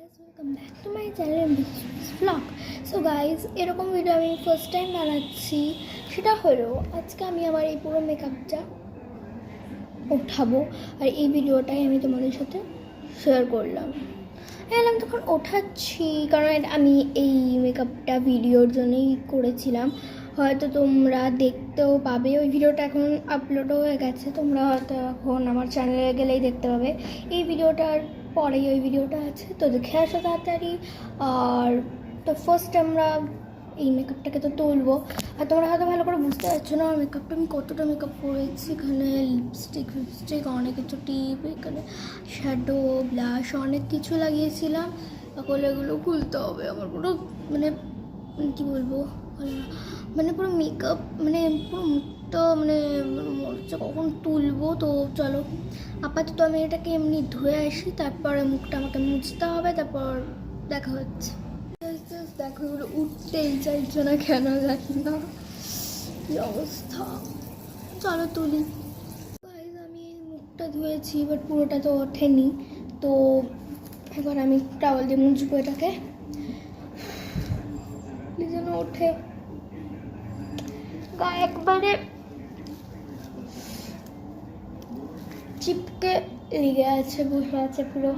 guys, welcome back to my channel vlog. So guys, এরকম video আমি first time বানাচ্ছি। সেটা হলো আজকে আমি আমার এই পুরো মেকআপটা ওঠাবো আর এই ভিডিওটাই আমি তোমাদের সাথে শেয়ার করলাম। এলাম তখন ওঠাচ্ছি কারণ আমি এই মেকআপটা ভিডিওর জন্যই করেছিলাম। হয়তো তোমরা দেখতেও পাবে, ওই ভিডিওটা এখন আপলোডও হয়ে গেছে, তোমরা হয়তো এখন আমার চ্যানেলে গেলেই দেখতে পাবে। এই ভিডিওটার পরেই ওই ভিডিওটা আছে, তো দেখে আসো তাড়াতাড়ি। আর তো ফার্স্ট আমরা এই মেকআপটাকে তো তুলবো। আর তোমরা হয়তো ভালো করে বুঝতে পারছো না আমার মেকআপটা আমি কতটা মেকআপ করেছি। এখানে লিপস্টিক অনেক কিছু টিপ, এখানে শ্যাডো, ব্লাশ অনেক কিছু লাগিয়েছিলাম। এখন এগুলো খুলতে হবে। আমার পুরো মানে কী বলবো, মানে পুরো মেকআপ মানে পুরো মুখটা মানে মরছে কখন তুলবো। তো চলো আপাতত আমি এটাকে এমনি ধুয়ে আসি, তারপরে মুখটা আমাকে মুছতে হবে, তারপর দেখা হচ্ছে। দেখো এগুলো উঠতেই চাইছো না কেন জানি না, কী অবস্থা। চলো তুলি। আমি মুখটা ধুয়েছি, বাট পুরোটা তো ওঠেনি। তো এবার আমি টাওয়াল দিয়ে মুছবো এটাকে, যেন ওঠে। গায়ে একবারে চিপকে লেগে আছে, বসে আছে পুরো।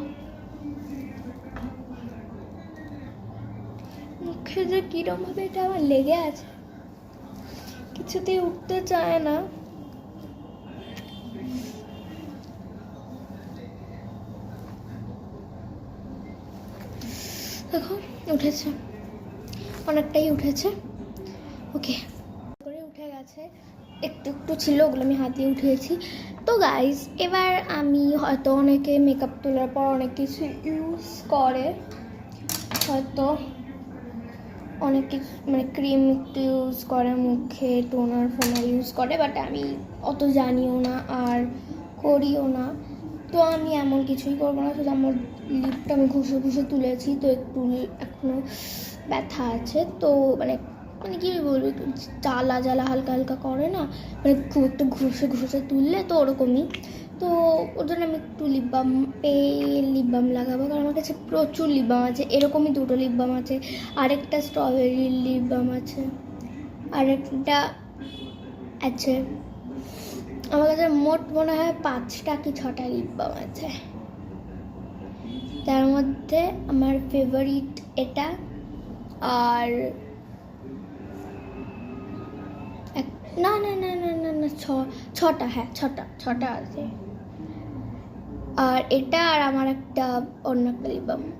মুখে যে কিরম ভাবে এটা আমার লেগে আছে, কিছুতেই উঠতে চায় না। দেখো উঠেছে, অনেকটাই উঠেছে। ওকে করে উঠে গেছে, একটু একটু ছিল, ওগুলো আমি হাত দিয়ে উঠিয়েছি। তো গাইজ এবার আমি হয়তো অনেকে মেকআপ তোলার পর অনেক কিছু ইউজ করে, হয়তো অনেক কিছু মানে ক্রিম একটু ইউজ করে, মুখে টোনার ফোনার ইউজ করে, বাট আমি অত জানিও না আর করিও না। তো আমি এমন কিছুই করবো না, শুধু আমার লিপটা আমি ঘষে ঘষে তুলেছি, তো একটু এখনও ব্যথা আছে। তো মানে মানে কী বলবো, একটু জ্বালা জ্বালা হালকা হালকা করে না, মানে খুব একটু ঘষে ঘষে তুললে তো ওরকমই। তো ওর জন্য আমি একটু লিপ বাম লাগাবো, কারণ আমার কাছে প্রচুর লিপ বাম আছে। এরকমই দুটো লিপ বাম আছে, আরেকটা স্ট্রবেরি লিপ বাম আছে, আরেকটা আছে। আমার কাছে মোট মনে হয় 5টা কি 6টা লিপ বাম আছে। তার মধ্যে আমার ফেভারিট এটা, আর না না না না না না 6টা, হ্যাঁ 6টা আছে। আর এটা আর আমার একটা অন্য একটা লিপ বাম।